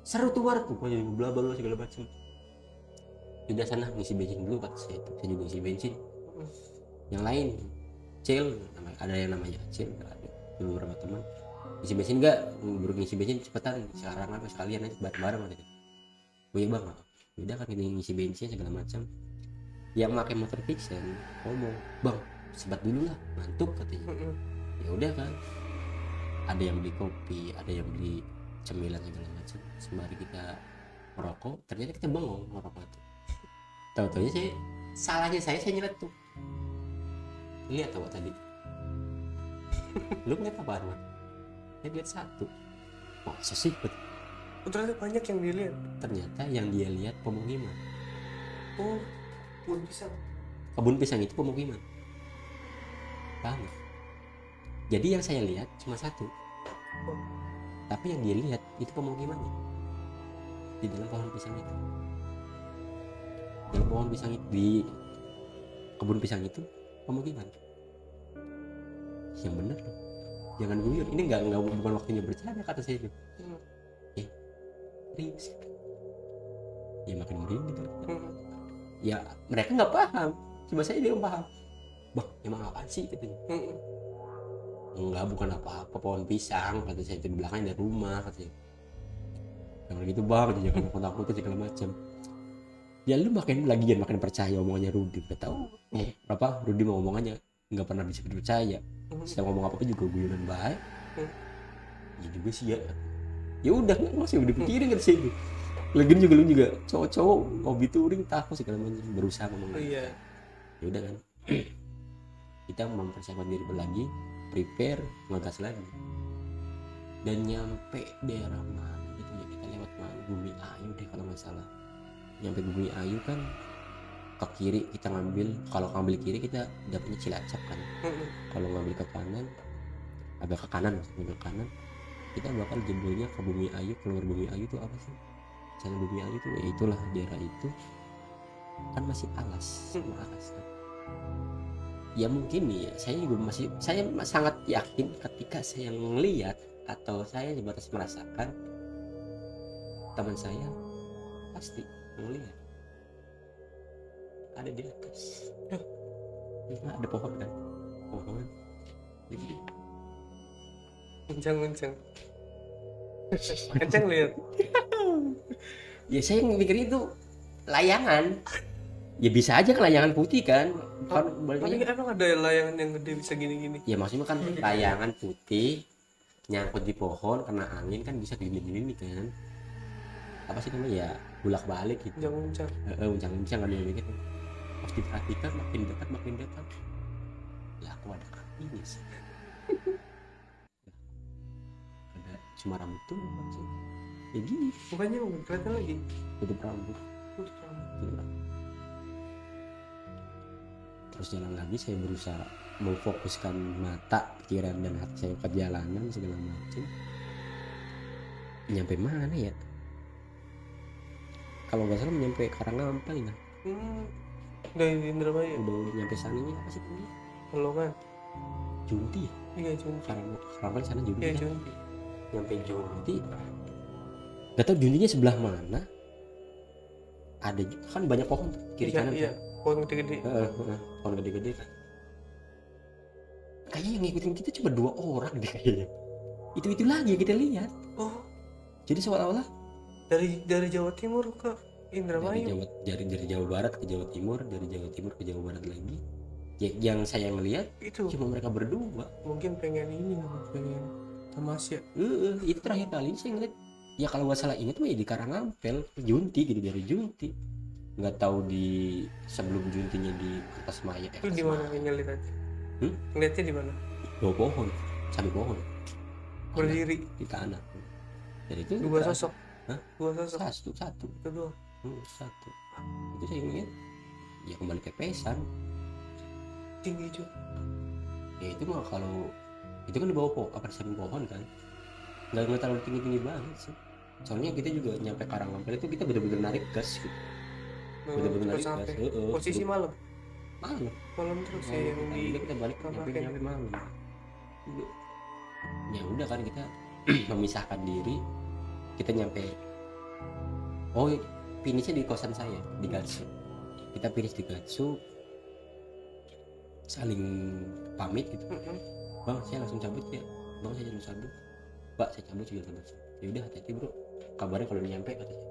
Seru tuh war tuh, bla bla segala macam. Udah sana ngisi bensin dulu kata saya itu. Saya juga ngisi bensin. Yang lain, Cil, ada yang namanya Cil, ada beberapa teman. Ngisi bensin enggak? Baru ngisi bensin cepetan, sekarang apa sekalian aja bareng-bareng gitu. Oh iya bang, udah kan ini ngisi bensin segala macam. Yang pakai motor fiction ngomong, bang sebat dulu lah, ngantuk katanya. Ya udah kan, ada yang beli kopi, ada yang beli cemilan segala macam. Sembari kita merokok, ternyata kita bengong merokok tuh. Tahu-taunya saya nyelet tuh. Lihat tahu tadi. Lu ngeliat apa Arman? Saya lihat satu. Masa sih? Ternyata banyak yang dilihat. Ternyata yang dia lihat pemukiman. Oh, kebun pisang. Kebun pisang itu pemukiman. Banget. Jadi yang saya lihat cuma satu. Tapi yang dia lihat itu pemukimannya. Di dalam pohon pisang itu. Dalam pohon pisang itu, di kebun pisang itu pemukiman. Yang bener loh. Jangan guyon. Ini bukan waktunya bercanda kata saya itu. Serius. Ya makin merinding gitu. Ya mereka nggak paham. Cuma saya dia paham. Bang, emang apaan sih katanya? Enggak, bukan apa-apa, pohon pisang kata saya, itu di belakangnya ada rumah katanya. Jangan gitu bang, jangan takut segala macam. Ya lu makin percaya omongannya Rudi. Udah tahu berapa Rudi mau ngomong aja nggak pernah bisa dipercaya. Sedang ngomong apa juga guyonan baik. Ya juga sih ya. Ya udah nggak masih udah pikirin kan sih. Lagian juga lu juga cowok-cowok hobi touring takut segala macam, berusaha ngomong. Iya. Ya udah kan. Kita mempersiapkan diri lagi, prepare, ngegas lagi. dan nyampe daerah mana gitu ya, kita lewat mana, Bumi Ayu deh kalau nggak salah. Nyampe Bumi Ayu kan ke kiri kita ngambil, kalau ngambil kiri kita dapetnya Cilacap kan. Kalau ngambil ke kanan, agak ke kanan, maksudnya ke kanan, kita bakal jebolnya ke Bumi Ayu. Keluar Bumi Ayu tuh apa sih? Jalan Bumi Ayu tuh ya itulah daerah itu kan masih alas, sama alas kan. Ya mungkin nih ya, saya sangat yakin ketika saya melihat atau saya sebatas merasakan, teman saya pasti melihat ada di atas. Nah, ada pohon kan, pohon gede. Kencang kencang lihat. Ya saya mikir itu layangan. Ya bisa aja ke layangan putih kan. Tapi emang ada layangan yang gede bisa gini-gini. Ya maksudnya kan layangan putih nyangkut di pohon kena angin kan bisa gini-gini kan. Apa sih namanya ya, bolak-balik gitu. Uncang-uncang. Uncang-uncang ada yang gitu. Pas diperhatikan makin dekat. Lah kok ada kakinya sih. Ada cuma rambut tuh maksudnya. Ya gini. Bukannya kelihatan lagi. Tutup rambut. Terus jalan lagi, saya berusaha memfokuskan mata, pikiran dan hati saya ke jalanan segala macam. Nyampe mana ya? Kalau nggak salah nyampe Karangampel ya. Dari Indramayu. Udah nyampe sananya apa sih namanya? Pelongan. Junti. Iya Junti. Karangampel sana Junti. Iya kan? Junti. Nyampe Junti. Gak tau Juntinya sebelah mana. Ada kan banyak pohon kiri kanan. Iya. Pohon gede-gede. Pohon gede-gede kan. Kayaknya yang ngikutin kita cuma 2 orang deh kayaknya. Itu lagi yang kita lihat. Oh. Jadi seolah-olah dari Jawa Timur ke Indramayu. Dari Jawa Barat ke Jawa Timur, dari Jawa Timur ke Jawa Barat lagi. Yang saya melihat itu cuma mereka berdua. Mungkin pengen tamasya. Itu terakhir kali saya ngeliat. Ya kalau nggak salah ingat mah ya di Karangampel, Junti gitu, dari Junti. Nggak tahu di sebelum Juntinya di Kertas Maya. Itu di mana ngeliat aja? Ngeliatnya di mana? Bawah pohon, sambil pohon. Berdiri di tanah. Dan itu 2 sosok. Hah? 2 sosok. Satu. Kedua. Satu. Itu saya ingat. Ya kembali pepesan. Tinggi juga. Ya itu mah kalau itu kan di bawah pohon, apa samping pohon kan? Nggak terlalu tinggi banget sih. Soalnya kita juga nyampe Karangampel itu kita bener-bener narik gas gitu. Bener-bener narik gas. Posisi malam terus ya yang di kita balik nyampe malam. Ya udah kan kita memisahkan diri, kita nyampe finishnya di kosan saya di Gatsu. Kita finish di Gatsu, saling pamit gitu. Bang saya langsung cabut ya, bang saya langsung cabut, Pak saya cabut juga cabut. Ya udah hati-hati bro, kabarnya kalau udah nyampe katanya.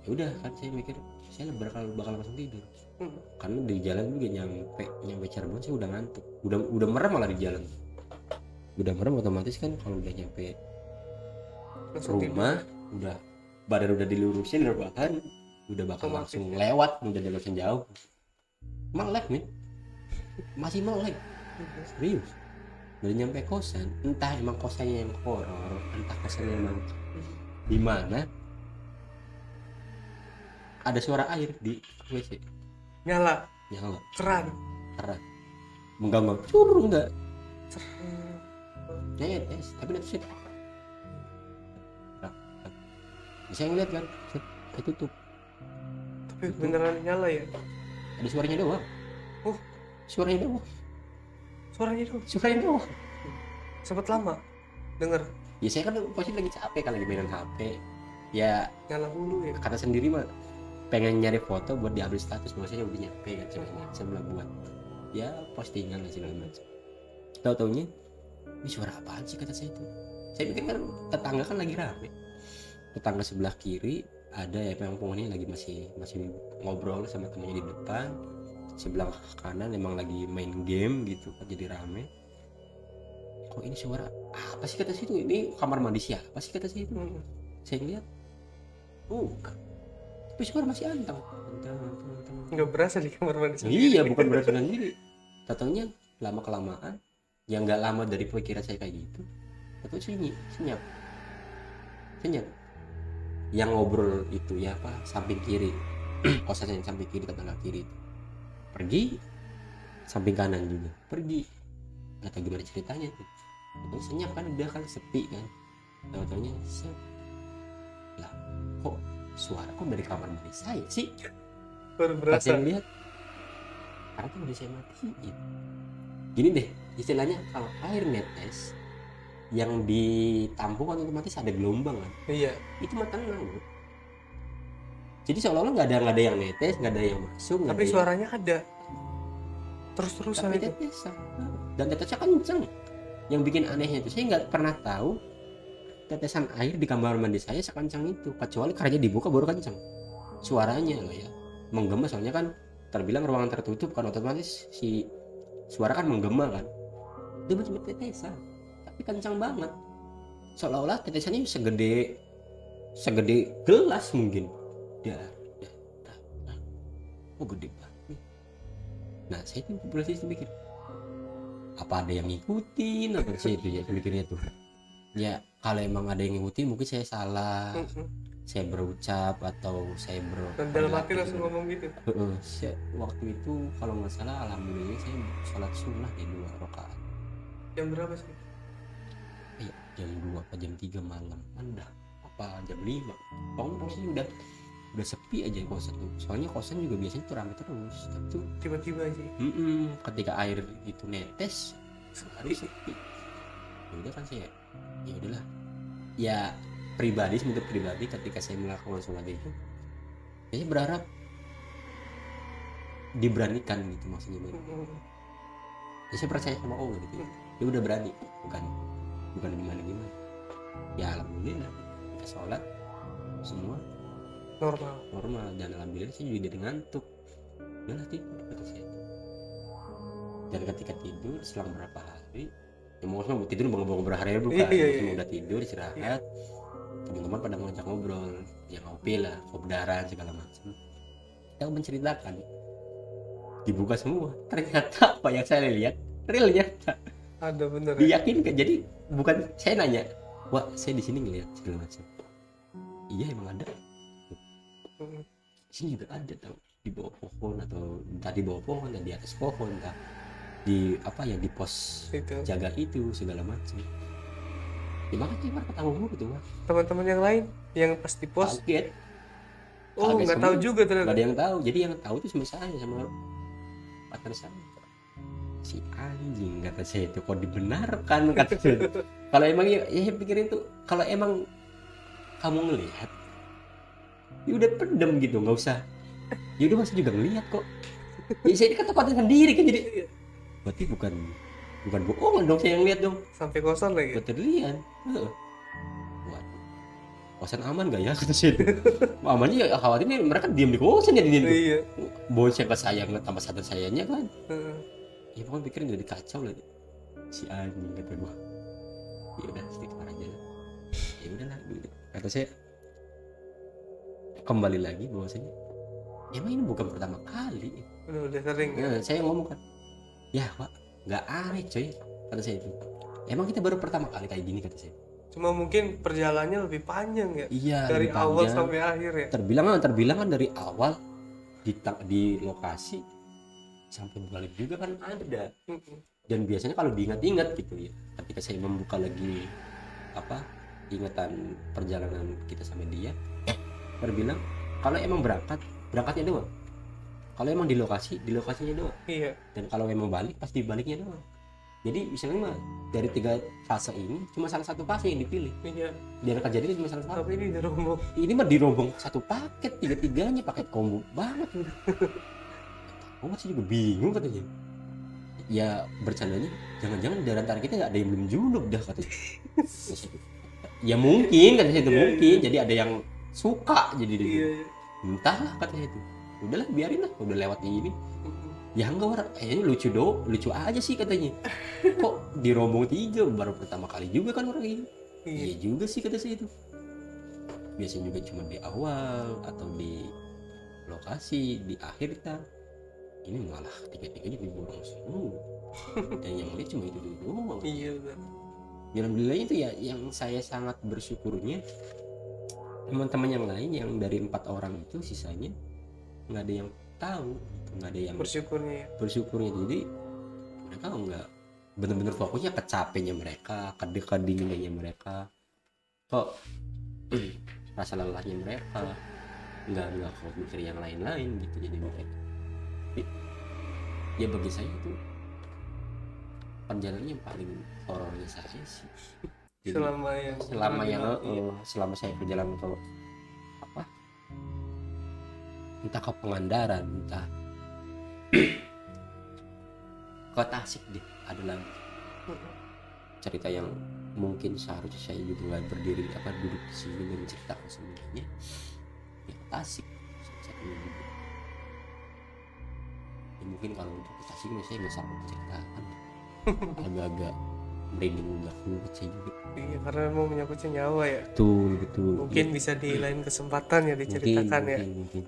Ya udah kan saya mikir saya bakal langsung tidur. Karena di jalan juga nyampe Cirebon saya udah ngantuk, udah merem malah di jalan. Udah merem otomatis kan kalau udah nyampe rumah udah badan udah dilurusin rebahan, udah bakal langsung lewat, udah langsung jauh. Melek nih, masih melek serius. Udah nyampe kosan, entah emang kosannya yang horor, entah kosannya emang di mana ada suara air di WC. Nyala keran enggak curung enggak netes tapi netes bisa ngeliat kan ketutup tapi beneran nyala ya, ada suaranya doang. Suaranya doang sempet lama denger. Ya saya kan pasti lagi capek kan, lagi mainan HP ya, nyala dulu ya. Kata sendiri mah pengen nyari foto buat diupdate status, maksudnya udah nyampe kan sebelah buat ya postingan lah segala macam. Tahu-taunya ini suara apaan sih kata saya itu. Saya pikir kan tetangga kan lagi rame, tetangga sebelah kiri ada ya memang penghuni lagi masih ngobrol sama temannya di depan, sebelah kanan emang lagi main game gitu kan, jadi rame. Kok ini suara apa sih kata situ, ini kamar mandi siapa sih kata situ. Saya lihat tapi suara masih anteng. Nggak berasa di kamar mandi sendiri. Iya bukan berasa sendiri. Tatanya lama kelamaan yang nggak lama dari pikiran saya kayak gitu, atau senyap yang ngobrol itu ya apa samping kiri kosan yang samping kiri tetangga kiri itu pergi, samping kanan juga pergi, nggak tahu gimana ceritanya tuh. Itu senyap kan, udah kan sepi kan, tahu-taunya lah kok suara kok dari kamar mandi saya sih, baru pas berasa. saya lihat karena tuh udah saya matiin. Gini deh istilahnya, kalau air netes yang ditampung kan otomatis ada gelombang kan, Iya, itu mah tenang bro. Jadi seolah-olah nggak ada yang netes, nggak ada yang masuk, nggak tapi ada suaranya ada terus-terusan tapi itu. tetesan, dan tetesnya kenceng. Yang bikin anehnya itu saya nggak pernah tahu tetesan air di kamar mandi saya sekencang itu, kecuali kerannya dibuka baru kenceng suaranya loh ya, menggema. Soalnya kan terbilang ruangan tertutup kan, otomatis si suara kan menggema kan, itu cuma tetesan tapi kencang banget, seolah-olah tetesannya segede gelas mungkin. Dah, oh gede banget. Nah saya tuh berarti mikir apa ada yang ngikutin apa sih itu ya, mikirnya tuh ya. Kalau emang ada yang ngikutin mungkin saya salah, saya berucap atau saya Dan dalam hati langsung ngomong gitu. waktu itu kalau nggak salah alhamdulillah saya sholat sunnah di 2 rakaat. Jam berapa sih? Jam 2 apa jam 3 malam anda apa jam 5 pokoknya posisi udah sepi aja kosan tuh. Soalnya kosan juga biasanya tuh rame terus, tapi tuh Tiba-tiba aja. ketika air itu netes harus sepi. Ya udah kan saya ya udahlah ya, sebagai pribadi ketika saya melakukan sholat itu saya berharap diberanikan gitu maksudnya. Ya saya percaya sama Allah gitu ya. Dia udah berani, bukan gimana ya. Alhamdulillah kita sholat semua normal dan alhamdulillah saya juga jadi ngantuk, udahlah tidur kata saya. Dan ketika tidur selang berapa hari ya, mau tidur bangun berhari bukan, udah tidur istirahat, teman-teman pada ngajak ngobrol ya, ngopi lah, kopdaran segala macam. Kita menceritakan, dibuka semua, ternyata apa yang saya lihat real nyata Ada bener. Diyakinkan. Jadi bukan saya nanya, wah saya di sini ngeliat segala macam, iya emang ada. Sini juga ada tau, di bawah pohon atau entah di bawah pohon dan di atas pohon, entah di apa ya, di pos Itu. jaga itu segala macam. Ya makanya Mar ketemu gitu Mar. Teman-teman yang lain yang pas di pos, Kaget. nggak tahu juga ternyata. Nggak ada yang tahu. Jadi yang tahu itu cuma saya sama partner saya. Si anjing kata saya itu, kok dibenarkan kata saya. Kalau emang ya saya pikirin tuh, kalau emang kamu ngelihat ya udah pendem gitu, nggak usah. Ya udah masih juga ngelihat kok. Ya saya kan tempatnya sendiri kan, jadi berarti bukan bohongan dong saya yang lihat dong. Sampai kosan lagi. Betul lian. Waduh. Kosan aman gak ya kata saya itu. Amannya ya khawatirnya mereka diam di kosan jadi itu. Iya. Bocah ke saya ngeliat tambah satu sayanya kan. Ya pokoknya pikirin jadi kacau lah si anjing kata gua. Ya udah istighfar aja lah. Ya udahlah gitu. Kata saya kembali lagi bahwasanya emang ini bukan pertama kali. Udah sering. Nah, saya ngomong kan, ya pak nggak aneh coy kata saya itu. Emang kita baru pertama kali kayak gini kata saya. Cuma mungkin perjalanannya lebih panjang ya. Iya, Dari lebih awal panjang. sampai akhir ya. Terbilang kan dari awal di lokasi sampai balik juga kan ada. Dan biasanya kalau diingat-ingat gitu ya, ketika saya membuka lagi apa ingatan perjalanan kita sama dia, terbilang kalau emang berangkatnya doang. Kalau emang di lokasinya doang. Iya. Dan kalau emang balik pas di baliknya doang. Jadi misalnya mah dari 3 fase ini cuma salah satu fase yang dipilih. Iya. Dan kejadian cuma salah satu. Tapi ini dirombong. Ini mah dirombong satu paket, 3-3-nya paket combo banget udah. Aku masih juga bingung katanya. Ya bercandanya, jangan-jangan di antara kita nggak ada yang belum junub dah katanya. Ya mungkin katanya itu mungkin. Jadi ada yang suka jadi dia. Iya. Entahlah katanya itu. Udahlah biarin lah, udah lewat ini. Ya enggak war, kayaknya lucu aja sih katanya. Kok dirombong 3 baru pertama kali juga kan orang ini. Iya juga sih kata saya itu. Biasanya juga cuma di awal atau di lokasi di akhir kan. ini malah tiga-tiganya dibuang semua. Dan yang lihat cuma itu doang. Iya benar. Alhamdulillah itu ya yang saya sangat bersyukurnya, teman-teman yang lain yang dari 4 orang itu sisanya nggak ada yang tahu, nggak ada yang Bersyukurnya. bersyukurnya. Jadi mereka nggak benar-benar fokusnya ke capeknya mereka, ke dinginnya mereka, kok rasa lelahnya mereka, nggak kok mikir yang lain-lain gitu. Jadi mereka ya bagi saya itu perjalanannya yang paling horornya saya sih. Jadi, selama saya berjalan ke apa, entah ke Pangandaran, entah ke Tasik deh, adalah cerita yang mungkin seharusnya saya juga nggak berdiri duduk di sini dan cerita semuanya ya ke Tasik. Ya mungkin kalau untuk ke Tasik saya nggak sanggup menceritakan, agak-agak merinding nggak kuat saya juga. Iya, karena mau menyangkut nyawa ya. Betul. Mungkin bisa di lain kesempatan ya diceritakan mungkin.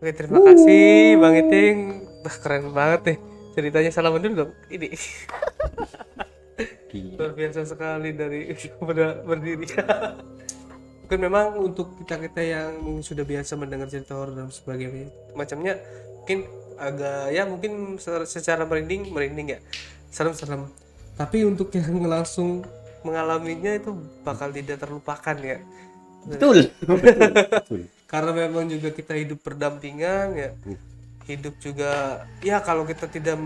Oke, terima kasih Bang Iting. Wah, keren banget nih ceritanya. Salaman dulu dong. Ini luar biasa sekali dari berdiri. Mungkin memang untuk kita yang sudah biasa mendengar cerita horor dan sebagainya macamnya, mungkin agak ya mungkin secara merinding ya, serem. Tapi untuk yang langsung mengalaminya itu bakal tidak terlupakan ya. Betul. Karena memang juga kita hidup berdampingan ya. Hidup juga ya, kalau kita tidak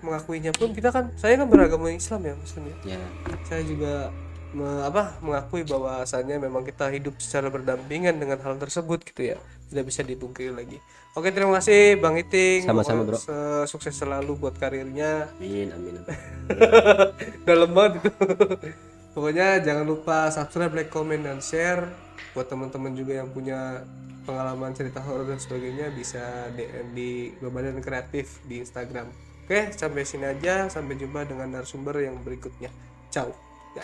mengakuinya pun, kita kan, saya kan beragama Islam ya, Muslim ya. Saya juga mengakui bahwasannya memang kita hidup secara berdampingan dengan hal tersebut gitu ya, tidak bisa dipungkiri lagi. Oke, terima kasih Bang Iting. Sama-sama bro. Sukses selalu buat karirnya. Amin. Dalam banget itu. Pokoknya jangan lupa subscribe, like, comment, dan share. Buat teman-teman juga yang punya pengalaman cerita horor dan sebagainya, bisa DM di Badan Kreatif di Instagram. Oke, sampai sini aja. Sampai jumpa dengan narasumber yang berikutnya. Ciao. Ya.